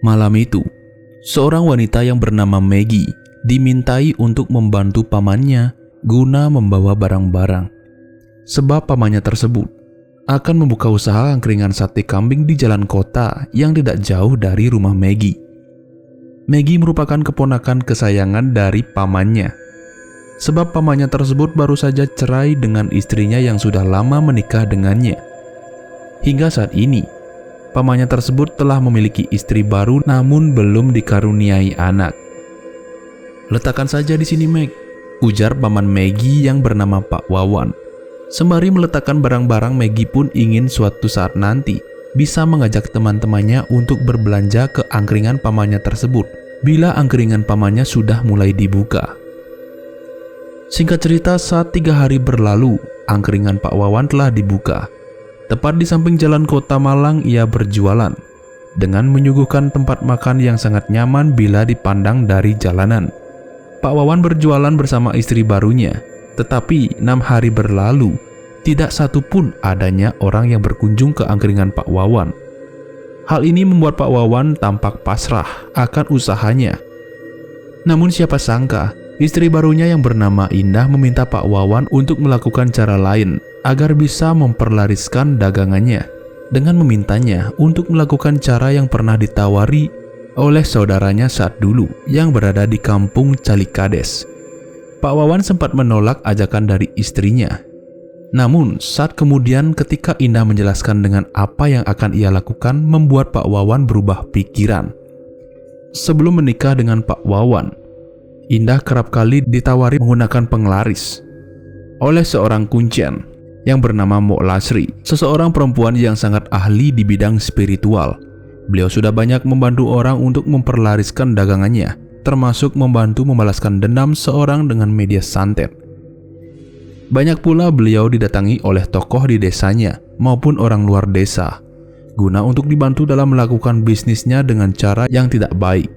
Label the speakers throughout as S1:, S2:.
S1: Malam itu, seorang wanita yang bernama Maggie dimintai untuk membantu pamannya guna membawa barang-barang. Sebab pamannya tersebut akan membuka usaha angkringan sate kambing di jalan kota yang tidak jauh dari rumah Maggie. Maggie merupakan keponakan kesayangan dari pamannya. Sebab pamannya tersebut baru saja cerai dengan istrinya yang sudah lama menikah dengannya. Hingga saat ini, pamannya tersebut telah memiliki istri baru namun belum dikaruniai anak. "Letakkan saja di sini, Meg," ujar paman Maggie yang bernama Pak Wawan. Sembari meletakkan barang-barang, Maggie pun ingin suatu saat nanti bisa mengajak teman-temannya untuk berbelanja ke angkringan pamannya tersebut bila angkringan pamannya sudah mulai dibuka. Singkat cerita, saat 3 hari berlalu, angkringan Pak Wawan telah dibuka. Tepat di samping jalan kota Malang ia berjualan, dengan menyuguhkan tempat makan yang sangat nyaman bila dipandang dari jalanan. Pak Wawan berjualan bersama istri barunya, tetapi 6 hari berlalu, tidak satu pun adanya orang yang berkunjung ke angkringan Pak Wawan. Hal ini membuat Pak Wawan tampak pasrah akan usahanya. Namun siapa sangka, istri barunya yang bernama Indah meminta Pak Wawan untuk melakukan cara lain agar bisa memperlariskan dagangannya, dengan memintanya untuk melakukan cara yang pernah ditawari oleh saudaranya saat dulu yang berada di kampung Calikades. Pak Wawan sempat menolak ajakan dari istrinya. Namun saat kemudian ketika Indah menjelaskan dengan apa yang akan ia lakukan, membuat Pak Wawan berubah pikiran. Sebelum menikah dengan Pak Wawan, Indah kerap kali ditawari menggunakan penglaris oleh seorang kuncen yang bernama Mok Lasri, seseorang perempuan yang sangat ahli di bidang spiritual. Beliau sudah banyak membantu orang untuk memperlariskan dagangannya, termasuk membantu membalaskan dendam seorang dengan media santet. Banyak pula beliau didatangi oleh tokoh di desanya maupun orang luar desa, guna untuk dibantu dalam melakukan bisnisnya dengan cara yang tidak baik.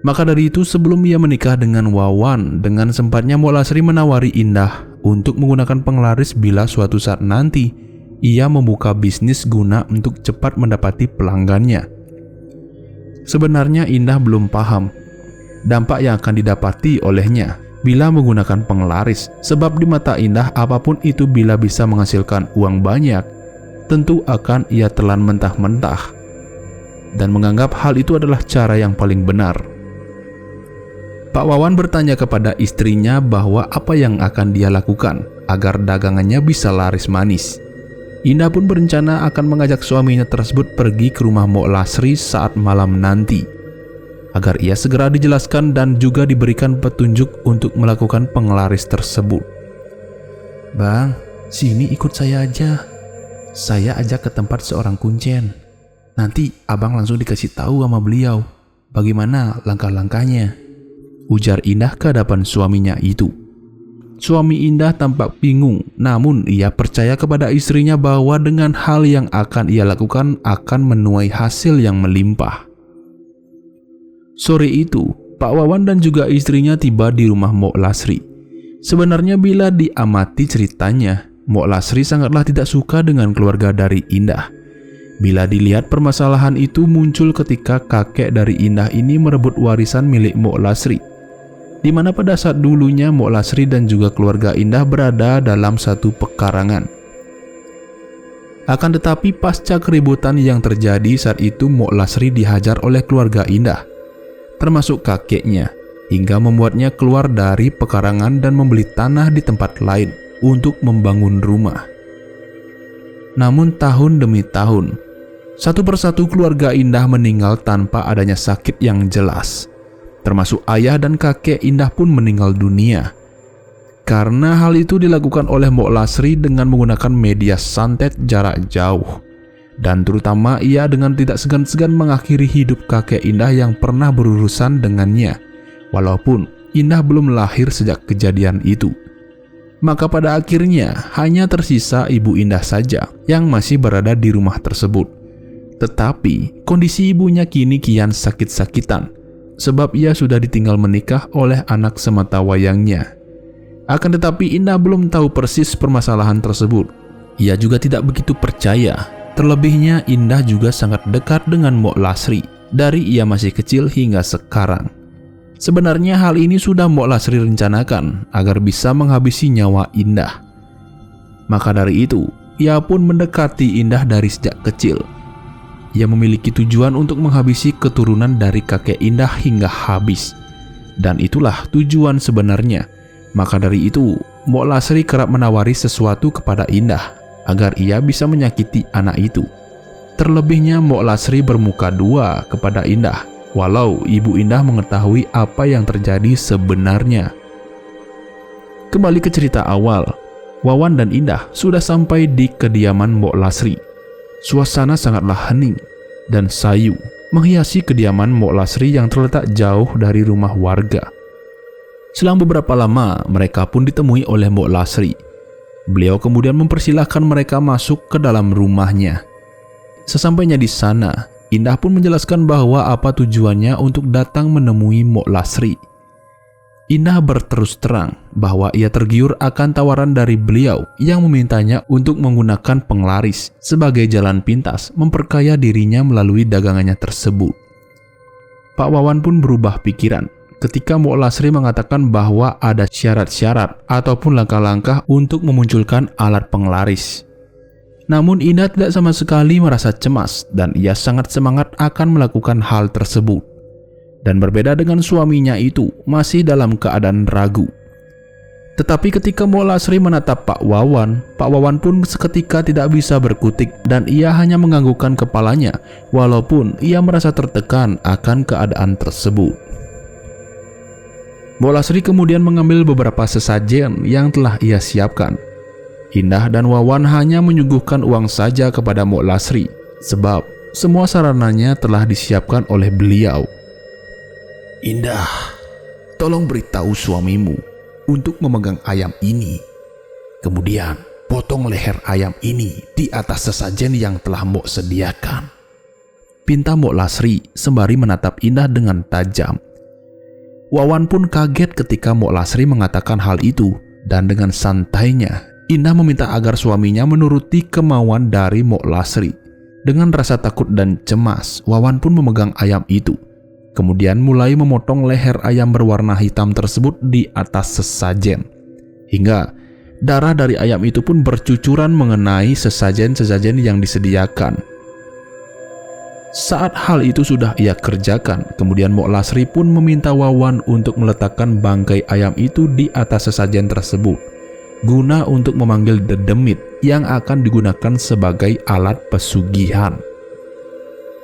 S1: Maka dari itu, sebelum ia menikah dengan Wawan, dengan sempatnya Mok Lasri menawari Indah untuk menggunakan penglaris bila suatu saat nanti ia membuka bisnis guna untuk cepat mendapati pelanggannya. Sebenarnya Indah belum paham dampak yang akan didapati olehnya bila menggunakan penglaris, sebab di mata Indah apapun itu bila bisa menghasilkan uang banyak, tentu akan ia telan mentah-mentah dan menganggap hal itu adalah cara yang paling benar. Pak Wawan bertanya kepada istrinya bahwa apa yang akan dia lakukan agar dagangannya bisa laris manis. Indah pun berencana akan mengajak suaminya tersebut pergi ke rumah Mok Lasri saat malam nanti, agar ia segera dijelaskan dan juga diberikan petunjuk untuk melakukan penglaris tersebut. "Bang, sini ikut saya aja. Saya ajak ke tempat seorang kuncen. Nanti abang langsung dikasih tahu sama beliau bagaimana langkah-langkahnya," ujar Indah ke hadapan suaminya itu. Suami Indah tampak bingung, namun ia percaya kepada istrinya bahwa dengan hal yang akan ia lakukan akan menuai hasil yang melimpah. Sore itu, Pak Wawan dan juga istrinya tiba di rumah Mok Lasri. Sebenarnya bila diamati ceritanya, Mok Lasri sangatlah tidak suka dengan keluarga dari Indah. Bila dilihat, permasalahan itu muncul ketika kakek dari Indah ini merebut warisan milik Mok Lasri, di mana pada saat dulunya Mok Lasri dan juga keluarga Indah berada dalam satu pekarangan. Akan tetapi pasca keributan yang terjadi saat itu, Mok Lasri dihajar oleh keluarga Indah, termasuk kakeknya, hingga membuatnya keluar dari pekarangan dan membeli tanah di tempat lain untuk membangun rumah. Namun tahun demi tahun, satu persatu keluarga Indah meninggal tanpa adanya sakit yang jelas. Termasuk ayah dan kakek Indah pun meninggal dunia. Karena hal itu dilakukan oleh Mok Lasri dengan menggunakan media santet jarak jauh. Dan terutama ia dengan tidak segan-segan mengakhiri hidup kakek Indah yang pernah berurusan dengannya, walaupun Indah belum lahir sejak kejadian itu. Maka pada akhirnya hanya tersisa ibu Indah saja yang masih berada di rumah tersebut. Tetapi kondisi ibunya kini kian sakit-sakitan, sebab ia sudah ditinggal menikah oleh anak sematawayangnya. Akan tetapi Indah belum tahu persis permasalahan tersebut. Ia juga tidak begitu percaya. Terlebihnya Indah juga sangat dekat dengan Mok Lasri, dari ia masih kecil hingga sekarang. Sebenarnya hal ini sudah Mbok Lasri rencanakan agar bisa menghabisi nyawa Indah. Maka dari itu, ia pun mendekati Indah dari sejak kecil. Ia memiliki tujuan untuk menghabisi keturunan dari kakek Indah hingga habis. Dan itulah tujuan sebenarnya. Maka dari itu, Mbok Lasri kerap menawari sesuatu kepada Indah agar ia bisa menyakiti anak itu. Terlebihnya Mbok Lasri bermuka dua kepada Indah, walau ibu Indah mengetahui apa yang terjadi sebenarnya. Kembali ke cerita awal, Wawan dan Indah sudah sampai di kediaman Mbok Lasri. Suasana sangatlah hening dan sayu menghiasi kediaman Mbok Lasri yang terletak jauh dari rumah warga. Selang beberapa lama, mereka pun ditemui oleh Mbok Lasri. Beliau kemudian mempersilahkan mereka masuk ke dalam rumahnya. Sesampainya di sana, Indah pun menjelaskan bahwa apa tujuannya untuk datang menemui Mbok Lasri. Indah berterus terang bahwa ia tergiur akan tawaran dari beliau yang memintanya untuk menggunakan penglaris sebagai jalan pintas memperkaya dirinya melalui dagangannya tersebut. Pak Wawan pun berubah pikiran ketika Mbok Lasri mengatakan bahwa ada syarat-syarat ataupun langkah-langkah untuk memunculkan alat penglaris. Namun Indah tidak sama sekali merasa cemas dan ia sangat semangat akan melakukan hal tersebut. Dan berbeda dengan suaminya itu, masih dalam keadaan ragu. Tetapi ketika Mbok Lasri menatap Pak Wawan pun seketika tidak bisa berkutik dan ia hanya menganggukkan kepalanya walaupun ia merasa tertekan akan keadaan tersebut. Mbok Lasri kemudian mengambil beberapa sesajen yang telah ia siapkan. Indah dan Wawan hanya menyuguhkan uang saja kepada Mbok Lasri, sebab semua sarananya telah disiapkan oleh beliau.
S2: Indah, tolong beritahu suamimu untuk memegang ayam ini. Kemudian potong leher ayam ini di atas sesajen yang telah Mbok sediakan.
S1: Pinta Mbok Lasri sembari menatap Indah dengan tajam. Wawan pun kaget ketika Mbok Lasri mengatakan hal itu, dan dengan santainya Indah meminta agar suaminya menuruti kemauan dari Mbok Lasri. Dengan rasa takut dan cemas, Wawan pun memegang ayam itu. Kemudian mulai memotong leher ayam berwarna hitam tersebut di atas sesajen. Hingga darah dari ayam itu pun bercucuran mengenai sesajen-sesajen yang disediakan. Saat hal itu sudah ia kerjakan, kemudian Mbok Lasri pun meminta Wawan untuk meletakkan bangkai ayam itu di atas sesajen tersebut, guna untuk memanggil dedemit yang akan digunakan sebagai alat pesugihan.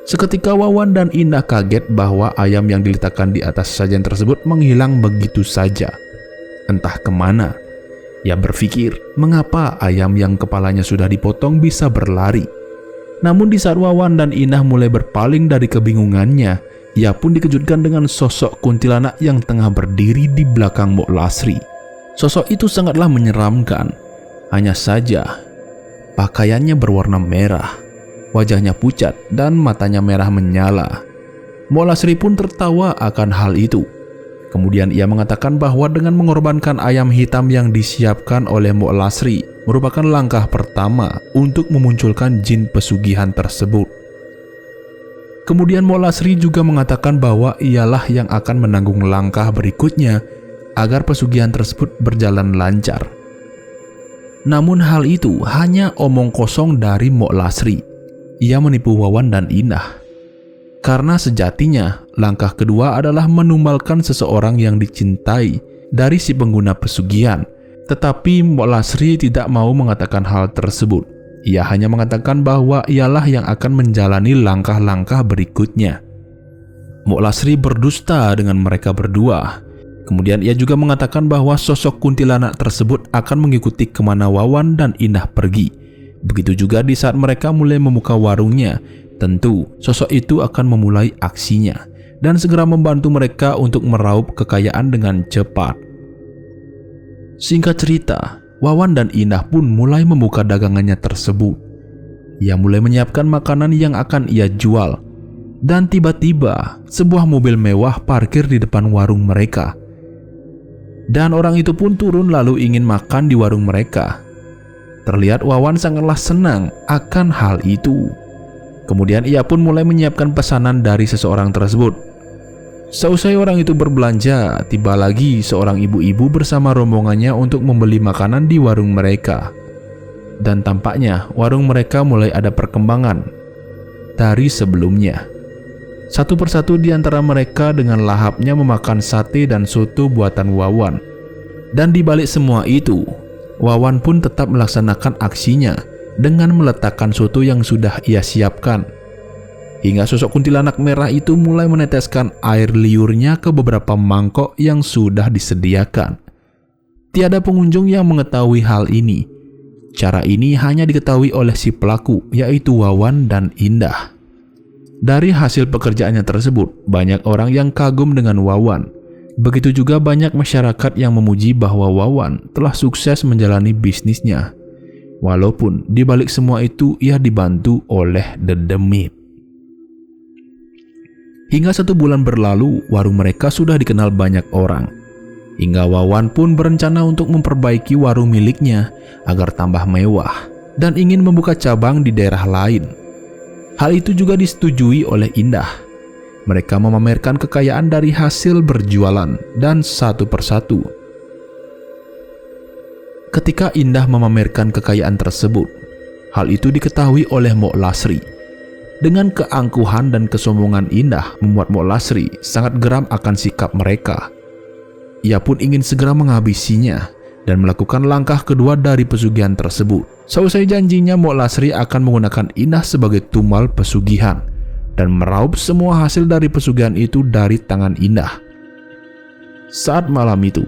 S1: Seketika Wawan dan Indah kaget bahwa ayam yang diletakkan di atas sesajen tersebut menghilang begitu saja. Entah kemana. Ia berpikir mengapa ayam yang kepalanya sudah dipotong bisa berlari. Namun di saat Wawan dan Indah mulai berpaling dari kebingungannya, ia pun dikejutkan dengan sosok kuntilanak yang tengah berdiri di belakang Mbok Lasri. Sosok itu sangatlah menyeramkan. Hanya saja, pakaiannya berwarna merah, wajahnya pucat dan matanya merah menyala. Mbok Lasri pun tertawa akan hal itu. Kemudian ia mengatakan bahwa dengan mengorbankan ayam hitam yang disiapkan oleh Mbok Lasri merupakan langkah pertama untuk memunculkan jin pesugihan tersebut. Kemudian Mbok Lasri juga mengatakan bahwa ialah yang akan menanggung langkah berikutnya agar pesugihan tersebut berjalan lancar. Namun hal itu hanya omong kosong dari Mbok Lasri. Ia menipu Wawan dan Indah. Karena sejatinya langkah kedua adalah menumbalkan seseorang yang dicintai dari si pengguna pesugihan. Tetapi Mbok Lasri tidak mau mengatakan hal tersebut. Ia hanya mengatakan bahwa ialah yang akan menjalani langkah-langkah berikutnya. Mbok Lasri berdusta dengan mereka berdua. Kemudian ia juga mengatakan bahwa sosok kuntilanak tersebut akan mengikuti kemana Wawan dan Indah pergi. Begitu juga di saat mereka mulai membuka warungnya, tentu sosok itu akan memulai aksinya dan segera membantu mereka untuk meraup kekayaan dengan cepat. Singkat cerita, Wawan dan Indah pun mulai membuka dagangannya tersebut. Ia mulai menyiapkan makanan yang akan ia jual. Dan tiba-tiba, sebuah mobil mewah parkir di depan warung mereka. Dan orang itu pun turun lalu ingin makan di warung mereka. Terlihat Wawan sangatlah senang akan hal itu. Kemudian ia pun mulai menyiapkan pesanan dari seseorang tersebut. Seusai orang itu berbelanja, tiba lagi seorang ibu-ibu bersama rombongannya untuk membeli makanan di warung mereka. Dan tampaknya warung mereka mulai ada perkembangan dari sebelumnya. Satu persatu di antara mereka dengan lahapnya memakan sate dan soto buatan Wawan. Dan di balik semua itu, Wawan pun tetap melaksanakan aksinya dengan meletakkan soto yang sudah ia siapkan. Hingga sosok kuntilanak merah itu mulai meneteskan air liurnya ke beberapa mangkok yang sudah disediakan. Tiada pengunjung yang mengetahui hal ini. Cara ini hanya diketahui oleh si pelaku, yaitu Wawan dan Indah. Dari hasil pekerjaannya tersebut, banyak orang yang kagum dengan Wawan. Begitu juga banyak masyarakat yang memuji bahwa Wawan telah sukses menjalani bisnisnya. Walaupun di balik semua itu ia dibantu oleh Dedemit. Hingga 1 bulan berlalu, warung mereka sudah dikenal banyak orang. Hingga Wawan pun berencana untuk memperbaiki warung miliknya agar tambah mewah dan ingin membuka cabang di daerah lain. Hal itu juga disetujui oleh Indah. Mereka memamerkan kekayaan dari hasil berjualan dan satu persatu. Ketika Indah memamerkan kekayaan tersebut, hal itu diketahui oleh Mbok Lasri. Dengan keangkuhan dan kesombongan Indah membuat Mbok Lasri sangat geram akan sikap mereka. Ia pun ingin segera menghabisinya dan melakukan langkah kedua dari pesugihan tersebut. Seusai janjinya, Mbok Lasri akan menggunakan Indah sebagai tumbal pesugihan dan meraup semua hasil dari pesugihan itu dari tangan Indah. Saat malam itu,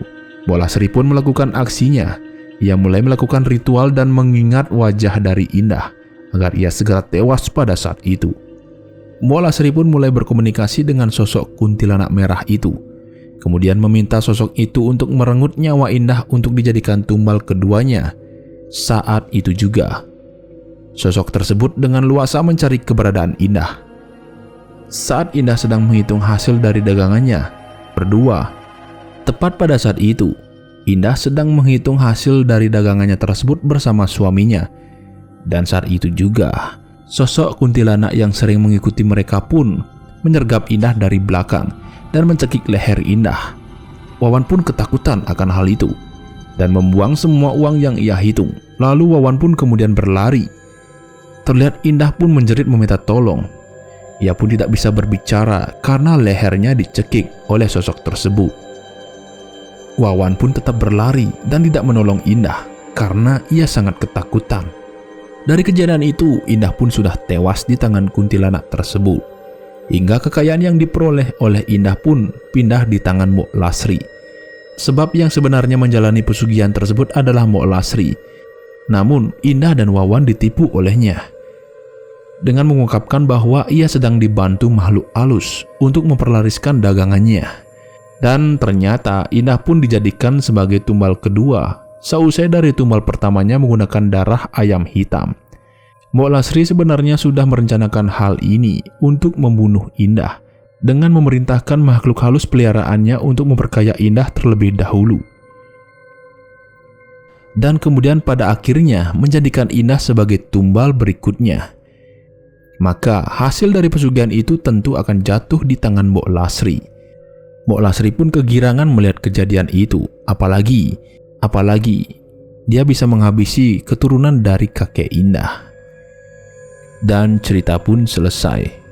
S1: Mbok Lasri pun melakukan aksinya. Ia mulai melakukan ritual dan mengingat wajah dari Indah agar ia segera tewas pada saat itu. Mbok Lasri pun mulai berkomunikasi dengan sosok kuntilanak merah itu. Kemudian meminta sosok itu untuk merenggut nyawa Indah untuk dijadikan tumbal keduanya. Saat itu juga, sosok tersebut dengan luasa mencari keberadaan Indah. Saat Indah sedang menghitung hasil dari dagangannya berdua, tepat pada saat itu, Indah sedang menghitung hasil dari dagangannya tersebut bersama suaminya. Dan saat itu juga, sosok kuntilanak yang sering mengikuti mereka pun menyergap Indah dari belakang dan mencekik leher Indah. Wawan pun ketakutan akan hal itu dan membuang semua uang yang ia hitung. Lalu Wawan pun kemudian berlari. Terlihat Indah pun menjerit meminta tolong. Ia pun tidak bisa berbicara karena lehernya dicekik oleh sosok tersebut. Wawan pun tetap berlari dan tidak menolong Indah karena ia sangat ketakutan. Dari kejadian itu, Indah pun sudah tewas di tangan kuntilanak tersebut. Hingga kekayaan yang diperoleh oleh Indah pun pindah di tangan Mbok Lasri. Sebab yang sebenarnya menjalani pesugihan tersebut adalah Mbok Lasri. Namun Indah dan Wawan ditipu olehnya dengan mengungkapkan bahwa ia sedang dibantu makhluk halus untuk memperlariskan dagangannya. Dan ternyata Indah pun dijadikan sebagai tumbal kedua seusai dari tumbal pertamanya menggunakan darah ayam hitam. Mbok Lasri sebenarnya sudah merencanakan hal ini untuk membunuh Indah dengan memerintahkan makhluk halus peliharaannya untuk memperkaya Indah terlebih dahulu. Dan kemudian pada akhirnya menjadikan Indah sebagai tumbal berikutnya. Maka hasil dari pesugihan itu tentu akan jatuh di tangan Mbok Lasri. Mbok Lasri pun kegirangan melihat kejadian itu, apalagi dia bisa menghabisi keturunan dari kakek Indah. Dan cerita pun selesai.